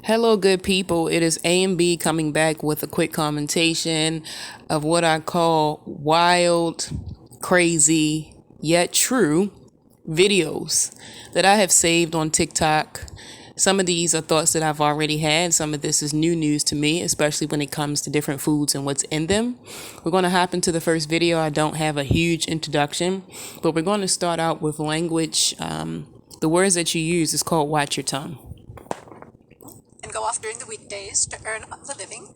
Hello, good people. It is A and B coming back with a quick commentation of what I call wild, crazy, yet true videos that I have saved on TikTok. Some of these are thoughts that I've already had. Some of this is new news to me, especially when it comes to different foods and what's in them. We're going to hop into the first video. I don't have a huge introduction, but we're going to start out with language. The words that you use is called watch your tongue. And go off during the weekdays to earn the living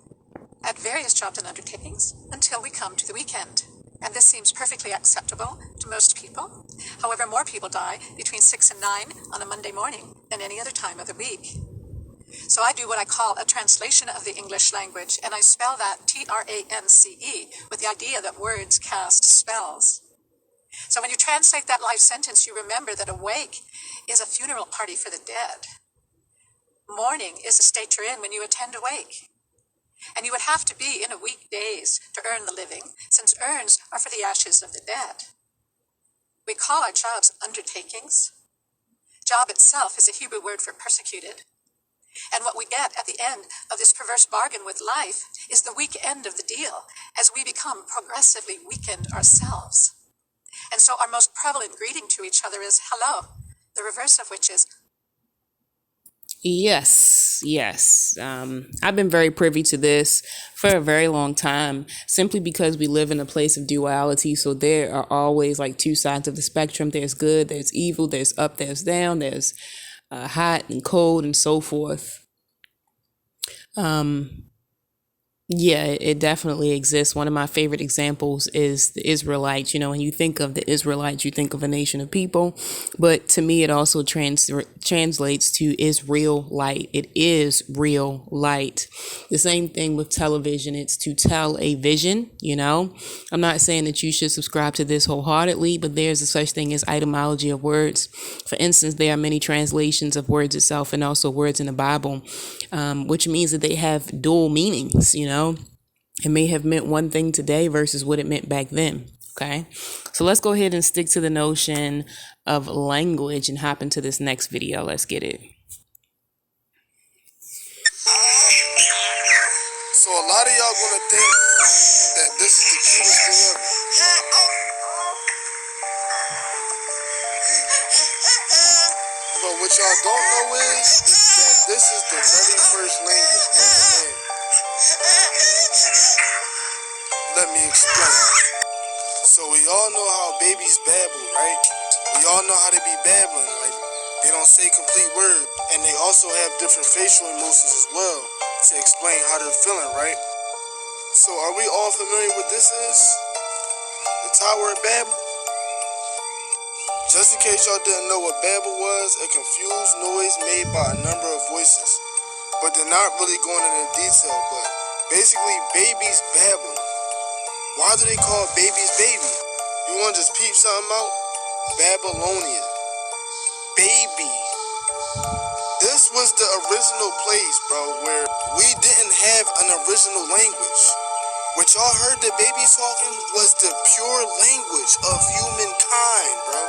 at various jobs and undertakings until we come to the weekend. And this seems perfectly acceptable to most people. However, more people die between 6 and 9 on a Monday morning than any other time of the week. So I do what I call a translation of the English language, and I spell that Trance with the idea that words cast spells. So when you translate that life sentence, you remember that a wake is a funeral party for the dead. Mourning is the state you're in when you attend a wake. And you would have to be in a weekdays to earn the living, since urns are for the ashes of the dead. We call our jobs undertakings. Job itself is a Hebrew word for persecuted. And what we get at the end of this perverse bargain with life is the weak end of the deal, as we become progressively weakened ourselves. And so our most prevalent greeting to each other is hello, the reverse of which is Yes. I've been very privy to this for a very long time, simply because we live in a place of duality. So there are always like two sides of the spectrum. There's good, there's evil, there's up, there's down, there's hot and cold and so forth. Yeah, it definitely exists. One of my favorite examples is the Israelites. You know, when you think of the Israelites, you think of a nation of people. But to me, it also translates to is real light. It is real light. The same thing with television. It's to tell a vision, you know. I'm not saying that you should subscribe to this wholeheartedly, but there's a such thing as etymology of words. For instance, there are many translations of words itself and also words in the Bible, which means that they have dual meanings, you know. It may have meant one thing today versus what it meant back then. Okay, so let's go ahead and stick to the notion of language and hop into this next video. Let's get it. So a lot of y'all gonna think that this is the cutest thing ever. But what y'all don't know is that this is the very first language known to man. Let me explain. So we all know how babies babble, right? We all know how they be babbling, like they don't say complete word, and they also have different facial emotions as well to explain how they're feeling, right? So are we all familiar with this is? The Tower of Babel? Just in case y'all didn't know what Babel was, a confused noise made by a number of voices. But they're not really going into detail, but basically babies babble. Why do they call babies baby? You want to just peep something out? Babylonia. Baby. This was the original place, bro, where we didn't have an original language. What y'all heard the baby talking was the pure language of humankind, bro.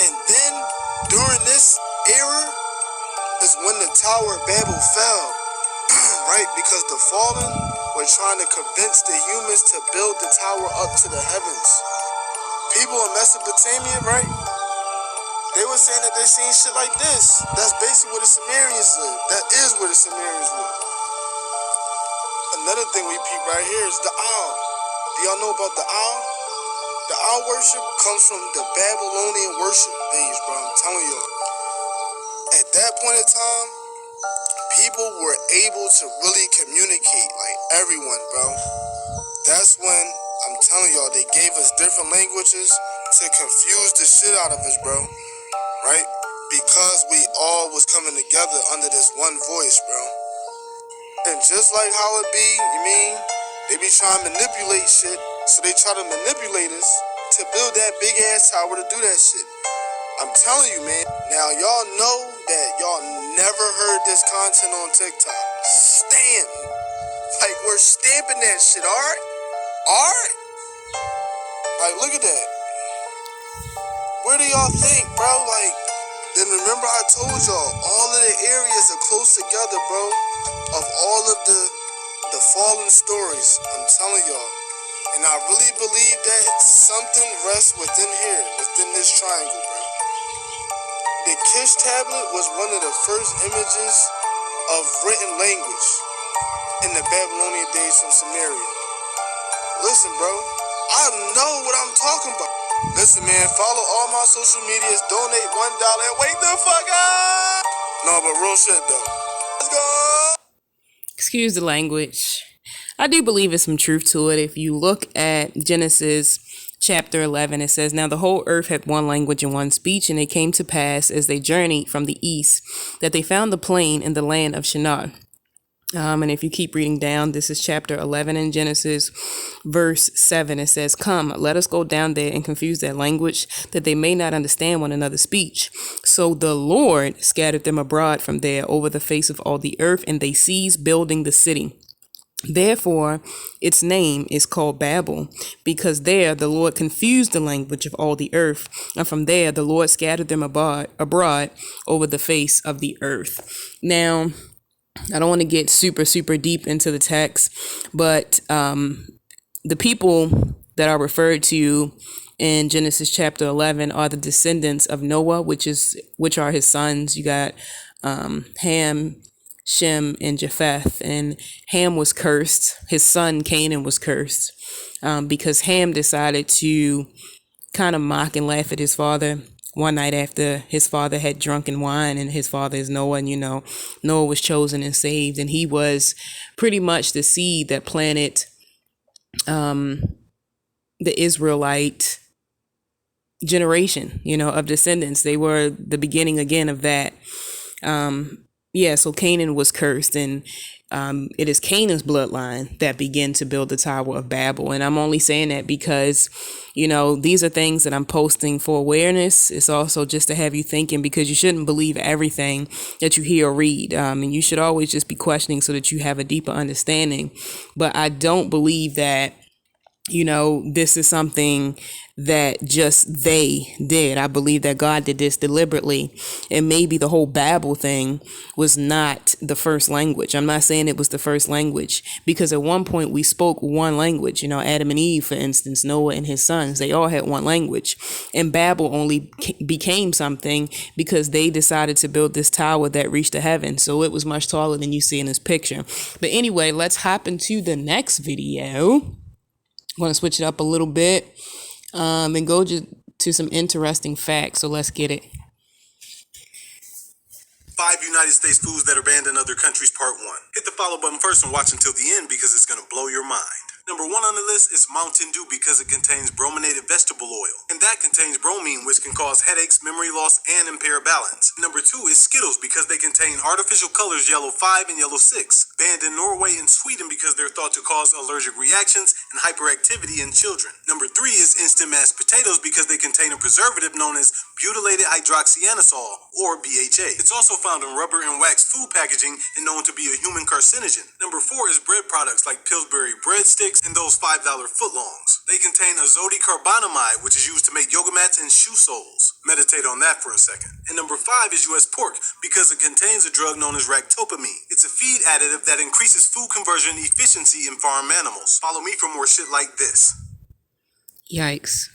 And then, during this era, is when the Tower of Babel fell. Right? Because the fallen were trying to convince the humans to build the tower up to the heavens. People in Mesopotamia, right? They were saying that they seen shit like this. That's basically where the Sumerians live. That is where the Sumerians live. Another thing we peep right here is the owl. Do y'all know about the owl? The owl worship comes from the Babylonian worship days, bro. I'm telling y'all. At that point in time, people were able to really communicate, like everyone, bro. That's when, I'm telling y'all, they gave us different languages to confuse the shit out of us, bro. Right? Because we all was coming together under this one voice, bro. And just like how it be, you mean, they be trying to manipulate shit, so they try to manipulate us to build that big ass tower to do that shit. I'm telling you, man. Now, y'all know that y'all never heard this content on TikTok. Stamp. Like, we're stamping that shit, alright? Alright? Like, look at that. Where do y'all think, bro? Like, then remember I told y'all, all of the areas are close together. together, bro, of all of the fallen stories. I'm telling y'all. And I really believe that something rests within here, within this triangle, bro. The Kish tablet was one of the first images of written language in the Babylonian days from Samaria. Listen, bro, I know what I'm talking about. Listen, man, follow all my social medias, donate $1, and wake the fuck up. No, but real shit, though. Let's go. Excuse the language. I do believe there's some truth to it. If you look at Genesis chapter 11, it says, "Now the whole earth had one language and one speech, and it came to pass as they journeyed from the east that they found the plain in the land of Shinar." And if you keep reading down, this is chapter 11 in Genesis, verse 7. It says, "Come, let us go down there and confuse their language, that they may not understand one another's speech. So the Lord scattered them abroad from there over the face of all the earth, and they ceased building the city. Therefore, its name is called Babel, because there the Lord confused the language of all the earth. And from there the Lord scattered them abroad over the face of the earth." Now, I don't want to get super deep into the text, but the people that are referred to in Genesis chapter 11 are the descendants of Noah, which are his sons. You got Ham, Shem, and Japheth. And Ham was cursed. His son Canaan was cursed because Ham decided to kind of mock and laugh at his father one night after his father had drunken wine, and his father is Noah, and Noah was chosen and saved, and he was pretty much the seed that planted the Israelite generation, of descendants. They were the beginning again of that. So Canaan was cursed, and it is Canaan's bloodline that began to build the Tower of Babel. And I'm only saying that because, these are things that I'm posting for awareness. It's also just to have you thinking, because you shouldn't believe everything that you hear or read. And you should always just be questioning so that you have a deeper understanding. But I don't believe that, this is something that just they did. I believe that God did this deliberately, and maybe the whole Babel thing was not the first language. I'm not saying it was the first language, because at one point we spoke one language. Adam and Eve, for instance, Noah and his sons, they all had one language, and Babel only became something because they decided to build this tower that reached the heavens. So it was much taller than you see in this picture. But anyway, let's hop into the next video. I'm going to switch it up a little bit and go to some interesting facts. So let's get it. 5 United States foods that are banned in other countries, part 1. Hit the follow button first and watch until the end because it's going to blow your mind. Number 1 on the list is Mountain Dew because it contains brominated vegetable oil. And that contains bromine, which can cause headaches, memory loss, and impair balance. Number 2 is Skittles because they contain artificial colors yellow 5 and yellow 6. Banned in Norway and Sweden because they're thought to cause allergic reactions and hyperactivity in children. Number 3 is Instant Mashed Potatoes because they contain a preservative known as butylated hydroxyanisole, or BHA. It's also found in rubber and wax food packaging and known to be a human carcinogen. Number 4 is bread products like Pillsbury breadsticks and those $5 footlongs. They contain azodicarbonamide, which is used to make yoga mats and shoe soles. Meditate on that for a second. And number 5 is U.S. pork because it contains a drug known as ractopamine. It's a feed additive that increases food conversion efficiency in farm animals. Follow me for more shit like this. Yikes.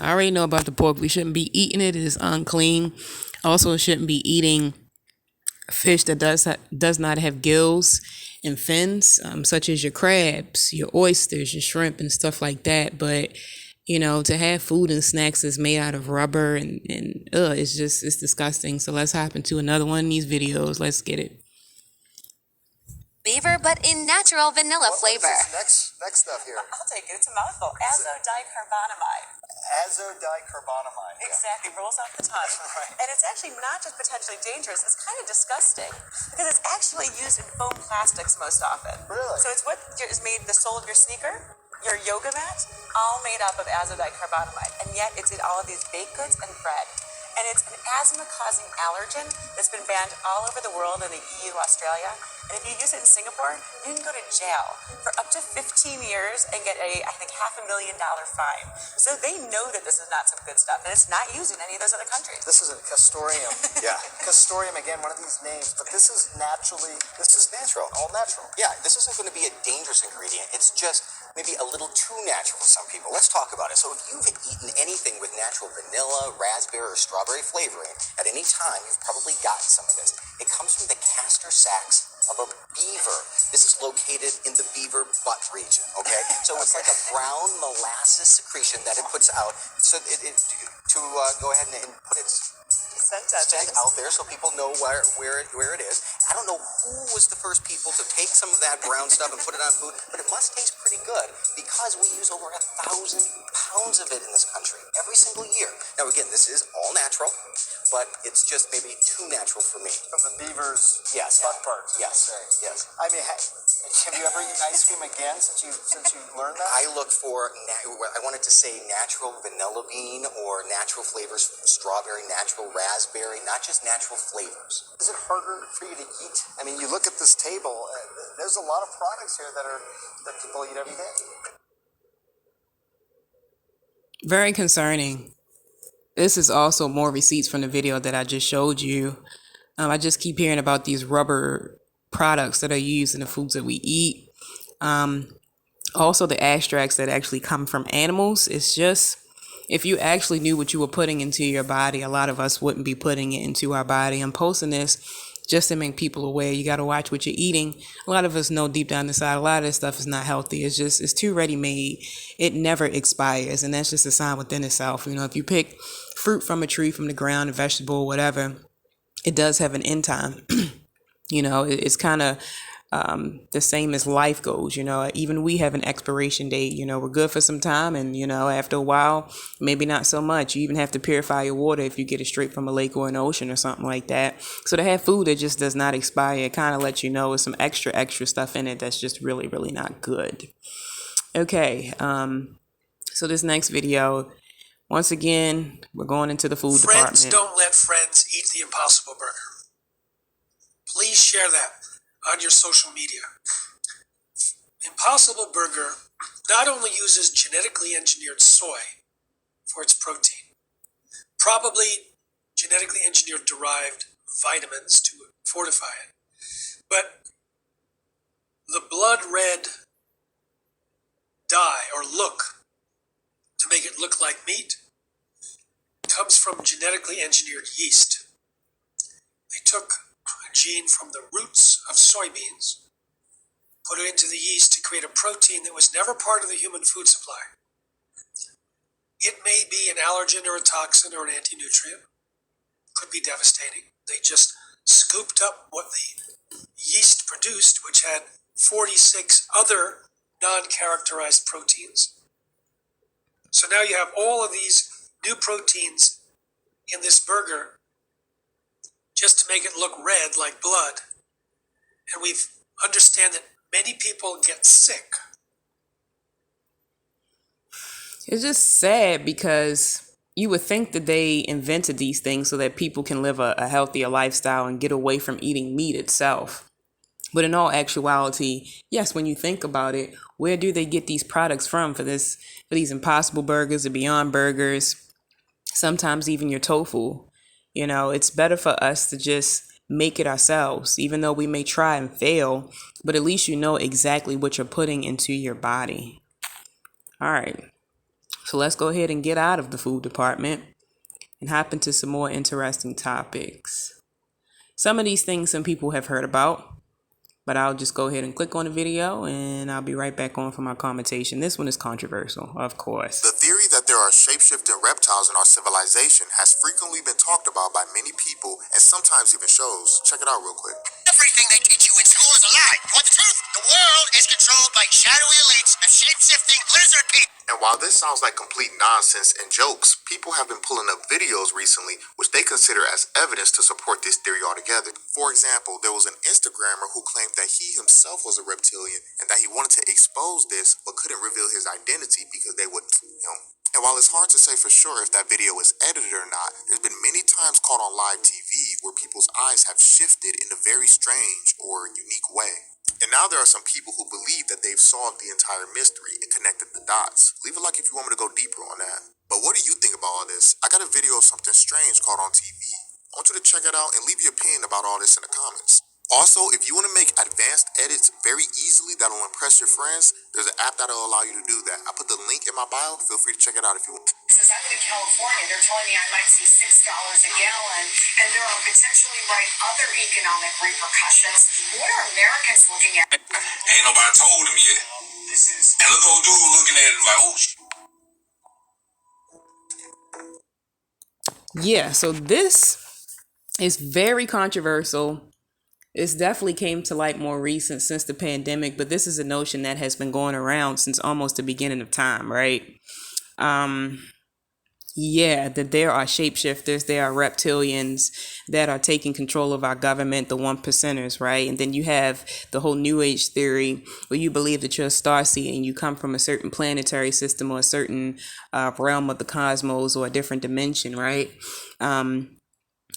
I already know about the pork. We shouldn't be eating it. It is unclean. Also, shouldn't be eating fish that does not have gills and fins, such as your crabs, your oysters, your shrimp, and stuff like that. But to have food and snacks that's made out of rubber and it's disgusting. So let's hop into another one of these videos. Let's get it. Beaver, but in natural vanilla flavor. Next stuff here. I'll take it. It's a mouthful. Azodicarbonamide. Azodicarbonamide. Exactly. Rolls off the tongue. Right. And it's actually not just potentially dangerous. It's kind of disgusting because it's actually used in foam plastics most often. Really? So it's what is made the sole of your sneaker, your yoga mat, all made up of azodicarbonamide. And yet it's in all of these baked goods and bread. And it's an asthma-causing allergen that's been banned all over the world in the EU, Australia. And if you use it in Singapore, you can go to jail for up to 15 years and get I think, $500,000 fine. So they know that this is not some good stuff, and it's not used in any of those other countries. This is a castoreum. Yeah. Castoreum, again, one of these names, but this is natural. All natural. Yeah, this isn't going to be a dangerous ingredient. It's just maybe a little too natural for some people. Let's talk about it. So if you've eaten anything with natural vanilla, raspberry, or strawberry flavoring at any time, you've probably gotten some of this. It comes from the castor sacs of a beaver. This is located in the beaver butt region, okay? So it's like a brown molasses secretion that it puts out so to go ahead and put its scent out there so people know where it is. I don't know who was the first people to take some of that brown stuff and put it on food, but it must taste pretty good because we use over 1,000 pounds of it in this country every single year. Now again, this is all natural, but it's just maybe too natural for me. From the beaver's Yes. butt parts. Yes. Yes. I mean, have you ever eaten ice cream again since you learned that? I look for, I wanted to say natural vanilla bean or natural flavors, strawberry, natural raspberry, not just natural flavors. Is it harder for you to eat? I mean, you look at this table, there's a lot of products here that people eat every day. Very concerning. This is also more receipts from the video that I just showed you. I just keep hearing about these rubber products that are used in the foods that we eat. Also the extracts that actually come from animals. It's just, if you actually knew what you were putting into your body, a lot of us wouldn't be putting it into our body. I'm posting this just to make people aware. You got to watch what you're eating. A lot of us know deep down inside, a lot of this stuff is not healthy. It's too ready-made. It never expires, and that's just a sign within itself. You know, if you pick fruit from a tree, from the ground, a vegetable, whatever, it does have an end time. You know, it's kind of the same as life goes. You know, even we have an expiration date. You know, we're good for some time, and you know, after a while, maybe not so much. You even have to purify your water if you get it straight from a lake or an ocean or something like that. So to have food that just does not expire, it kind of lets you know there's some extra stuff in it that's just really not good. Okay, so this next video, once again, we're going into the food department. Friends don't let friends eat the Impossible Burger. Please share that on your social media. Impossible Burger not only uses genetically engineered soy for its protein, probably genetically engineered derived vitamins to fortify it, but the blood red dye or look to make it look like meat comes from genetically engineered yeast. They took a gene from the roots of soybeans, put it into the yeast to create a protein that was never part of the human food supply. It may be an allergen or a toxin or an anti-nutrient. Could be devastating. They just scooped up what the yeast produced, which had 46 other non-characterized proteins. So now you have all of these new proteins in this burger just to make it look red like blood. And we understand that many people get sick. It's just sad because you would think that they invented these things so that people can live a healthier lifestyle and get away from eating meat itself. But in all actuality, yes, when you think about it, where do they get these products from for these Impossible Burgers, the Beyond Burgers, sometimes even your tofu? You know, it's better for us to just make it ourselves, even though we may try and fail, but at least you know exactly what you're putting into your body. All right, so let's go ahead and get out of the food department and hop into some more interesting topics. Some of these things some people have heard about, but I'll just go ahead and click on the video and I'll be right back on for my commentation. This one is controversial, of course. The theory that there are shape-shifting reptiles in our civilization has frequently been talked about by many people and sometimes even shows. Check it out real quick. Everything they teach you in school is a lie. You want the truth? The world is controlled by shadowy elites of shape-shifting lizard people. And while this sounds like complete nonsense and jokes, people have been pulling up videos recently which they consider as evidence to support this theory altogether. For example, there was an Instagrammer who claimed that he himself was a reptilian and that he wanted to expose this but couldn't reveal his identity because they would, And while it's hard to say for sure if that video is edited or not, there's been many times caught on live TV where people's eyes have shifted in a very strange or unique way. And now there are some people who believe that they've solved the entire mystery and connected the dots. Leave a like if you want me to go deeper on that. But what do you think about all this? I got a video of something strange caught on TV. I want you to check it out and leave your opinion about all this in the comments. Also, if you want to make advanced edits very easily that'll impress your friends, there's an app that'll allow you to do that. I put the link in my bio. Feel free to check it out if you want. Since I'm in California, they're telling me I might see $6 a gallon, and there are potentially other economic repercussions. What are Americans looking at? Ain't nobody told them yet. This is and look old dude looking at it like, oh shit. Yeah, so this is very controversial. It's definitely came to light more recent since the pandemic, but this is a notion that has been going around since almost the beginning of time, right? Yeah, that there are shapeshifters, there are reptilians that are taking control of our government, the 1%ers, right? And then you have the whole New Age theory where you believe that you're a starseed and you come from a certain planetary system or a certain realm of the cosmos or a different dimension, right?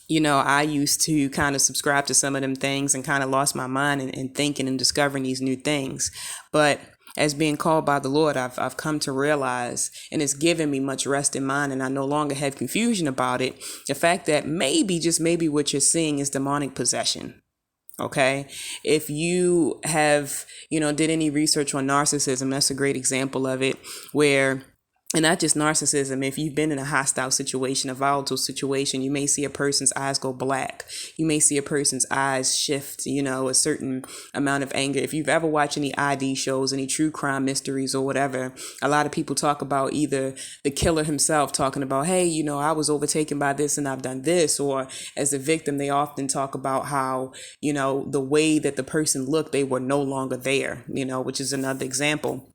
You know, I used to kind of subscribe to some of them things and kind of lost my mind in thinking and discovering these new things. But as being called by the Lord, I've come to realize, and it's given me much rest in mind, and I no longer have confusion about it. The fact that maybe, just maybe, what you're seeing is demonic possession. Okay. If you have, did any research on narcissism, that's a great example of it, where, and not just narcissism, if you've been in a hostile situation, a volatile situation, you may see a person's eyes go black. You may see a person's eyes shift, a certain amount of anger. If you've ever watched any ID shows, any true crime mysteries or whatever, a lot of people talk about either the killer himself talking about, hey, I was overtaken by this and I've done this. Or as a victim, they often talk about how, the way that the person looked, they were no longer there, which is another example.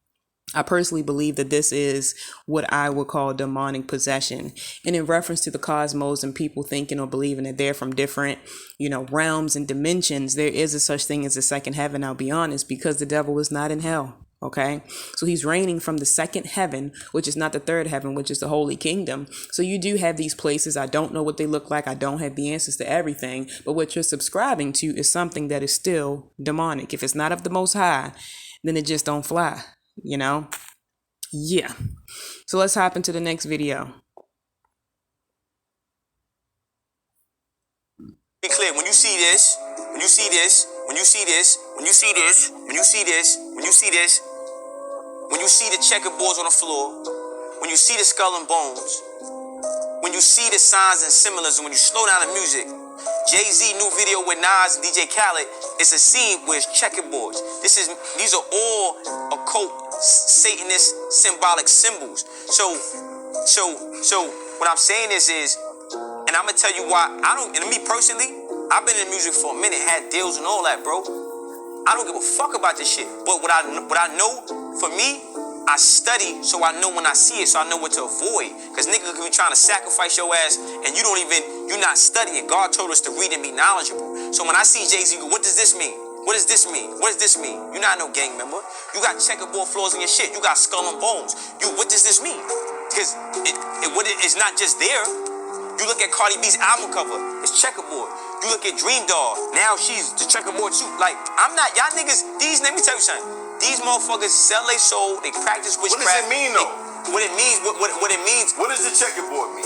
I personally believe that this is what I would call demonic possession. And in reference to the cosmos and people thinking or believing that they're from different, realms and dimensions, there is a such thing as a second heaven. I'll be honest, because the devil is not in hell. Okay, so he's reigning from the second heaven, which is not the third heaven, which is the holy kingdom. So you do have these places. I don't know what they look like. I don't have the answers to everything. But what you're subscribing to is something that is still demonic. If it's not of the Most High, then it just don't fly. Yeah. So let's hop into the next video. Be clear, when you see this, when you see this, when you see this, when you see this, when you see this, when you see this, when you see the checkerboards on the floor, when you see the skull and bones, when you see the signs and symbolism, when you slow down the music, Jay-Z new video with Nas and DJ Khaled, it's a scene where it's checkerboards. These are all occult, Satanist, symbolic symbols. So what I'm saying is, and I'm gonna tell you why and me personally, I've been in music for a minute, had deals and all that, bro. I don't give a fuck about this shit. But what I know, for me, I study so I know when I see it, so I know what to avoid. Because niggas could be trying to sacrifice your ass and you're not studying. God told us to read and be knowledgeable. So when I see Jay-Z, what does this mean? What does this mean? What does this mean? You're not no gang member. You got checkerboard floors in your shit. You got skull and bones. What does this mean? Because it's not just there. You look at Cardi B's album cover, it's checkerboard. You look at Dream Doll, now she's the checkerboard too. Like, I'm not, y'all niggas, let me tell you something. These motherfuckers sell their soul, they practice witchcraft. What does it mean though? What it means. What does the checkerboard mean?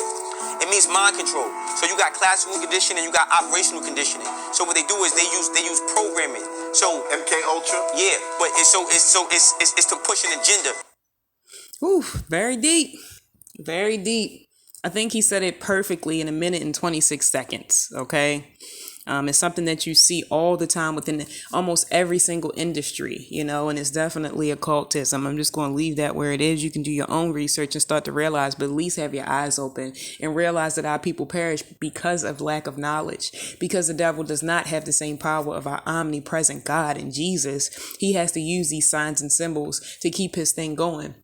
It means mind control. So you got classical conditioning, you got operational conditioning. So what they do is they use programming. So MK Ultra. Yeah, but it's to push an agenda. Ooh, very deep, very deep. I think he said it perfectly in 1 minute and 26 seconds. Okay. It's something that you see all the time within almost every single industry, and it's definitely occultism. I'm just going to leave that where it is. You can do your own research and start to realize, but at least have your eyes open and realize that our people perish because of lack of knowledge, because the devil does not have the same power of our omnipresent God and Jesus. He has to use these signs and symbols to keep his thing going.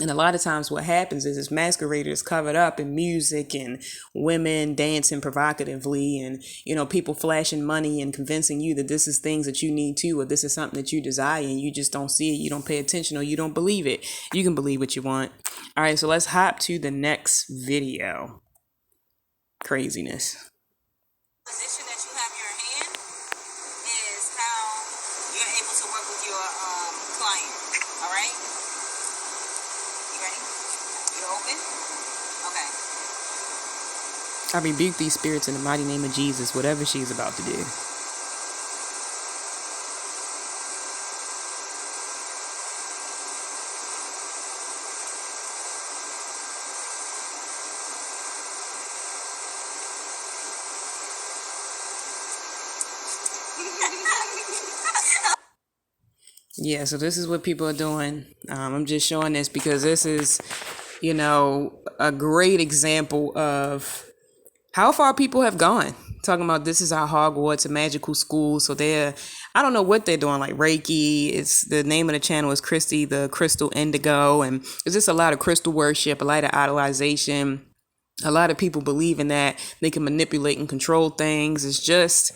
And a lot of times what happens is masqueraders covered up in music and women dancing provocatively and, you know, people flashing money and convincing you that this is things that you need too, or this is something that you desire, and you just don't see it, you don't pay attention, or you don't believe it. You can believe what you want. All right, so let's hop to the next video. Craziness. Position that you have your hand is how you're able to work with your client. All right? You ready? You open? Okay. I rebuke these spirits in the mighty name of Jesus, whatever she's about to do. Yeah, so this is what people are doing. I'm just showing this because this is, you know, a great example of how far people have gone. Talking about this is our Hogwarts, a magical school. So I don't know what they're doing, like Reiki. It's the name of the channel is Christy, the Crystal Indigo. And there's just a lot of crystal worship, a lot of idolization. A lot of people believing that they can manipulate and control things. It's just,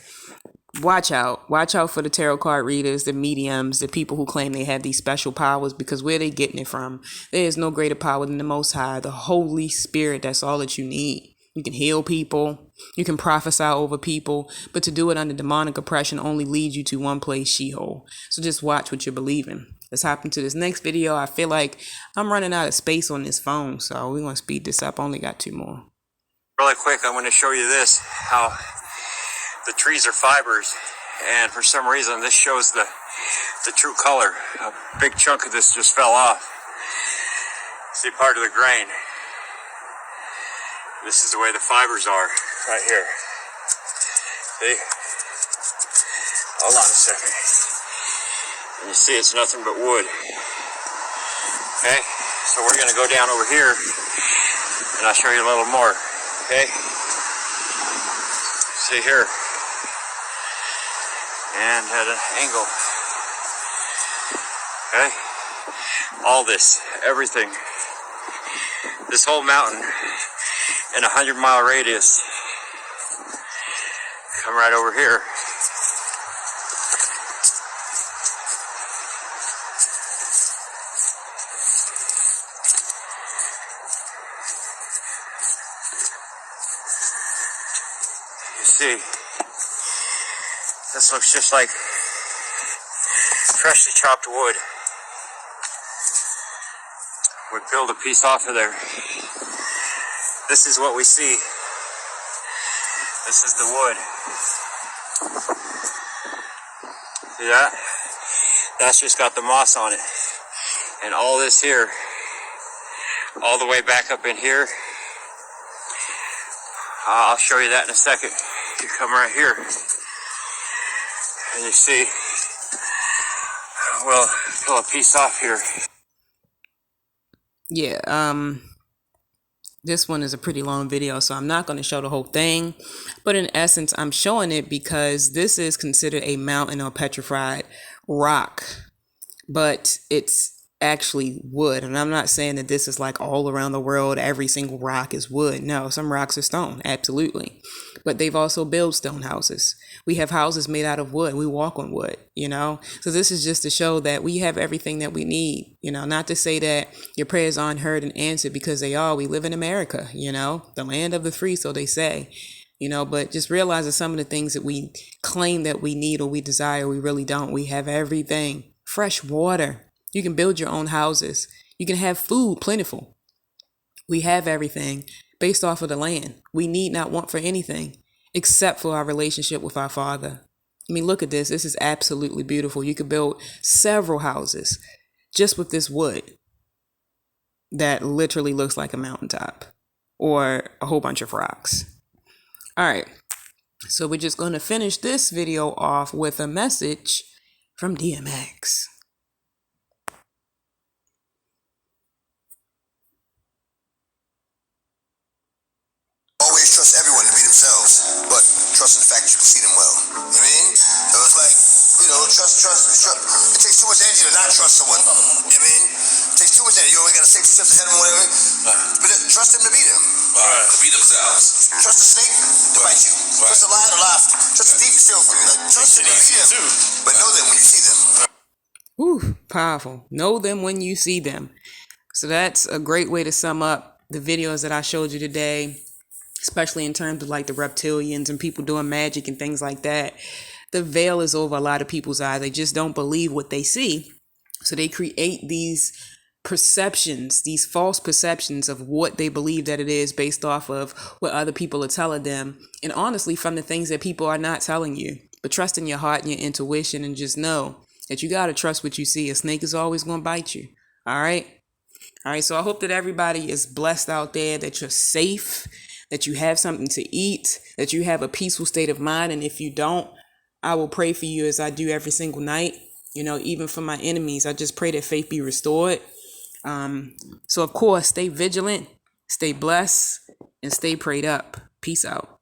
watch out for the tarot card readers, the mediums, the people who claim they have these special powers, because where they getting it from? There is no greater power than the Most High, the Holy Spirit. That's all that you need. You can heal people, you can prophesy over people, but to do it under demonic oppression only leads you to one place, Sheol. So just watch what you're believing. Let's hop into this next video. I feel like I'm running out of space on this phone, so we're gonna speed this up. I only got 2 more. Really quick, I'm going to show you this, how the trees are fibers, and for some reason this shows the true color. A big chunk of this just fell off. See part of the grain. This is the way the fibers are right here. See? Hold on a second. And you see it's nothing but wood. Okay? So we're going to go down over here and I'll show you a little more. Okay? See here. And at an angle. Okay? All this, everything. This whole mountain in a 100-mile radius. Come right over here. You see, this looks just like freshly chopped wood. We peeled a piece off of there. This is what we see. This is the wood. See that? That's just got the moss on it. And all this here, all the way back up in here, I'll show you that in a second. You come right here, and you see, we'll peel a piece off here. Yeah, this one is a pretty long video, so I'm not going to show the whole thing. But in essence, I'm showing it because this is considered a mountain or petrified rock. But it's actually wood. And I'm not saying that this is like all around the world, every single rock is wood. No, some rocks are stone, absolutely. But they've also built stone houses. We have houses made out of wood. We walk on wood, you know. So this is just to show that we have everything that we need, you know, not to say that your prayers aren't heard and answered, because they are. We live in America, you know, the land of the free, so they say, you know, but just realize that some of the things that we claim that we need or we desire, we really don't. We have everything. Fresh water. You can build your own houses. You can have food plentiful. We have everything based off of the land. We need not want for anything except for our relationship with our Father. I mean, look at this. This is absolutely beautiful. You could build several houses just with this wood that literally looks like a mountaintop or a whole bunch of rocks. All right. So we're just going to finish this video off with a message from DMX. Always trust everyone to be themselves, but trust in the fact that you can see them well. You know what I mean? So it's like, You know, trust. It takes too much energy to not trust someone. You know what I mean? It takes too much energy. You always got to 6 steps ahead of them, whatever. But trust them to beat them. Right. To be themselves. Trust the snake to bite you. Trust the lion to laugh. Trust the thief to steal from you. Like, trust them to beat them. But know them when you see them. Whew, powerful. Know them when you see them. So that's a great way to sum up the videos that I showed you today, especially in terms of like the reptilians and people doing magic and things like that. The veil is over a lot of people's eyes. They just don't believe what they see. So they create these perceptions, these false perceptions of what they believe that it is based off of what other people are telling them. And honestly, from the things that people are not telling you. But trust in your heart and your intuition and just know that you got to trust what you see. A snake is always going to bite you. All right. All right. So I hope that everybody is blessed out there, that you're safe, that you have something to eat, that you have a peaceful state of mind. And if you don't, I will pray for you as I do every single night. You know, even for my enemies, I just pray that faith be restored. So, of course, stay vigilant, stay blessed, and stay prayed up. Peace out.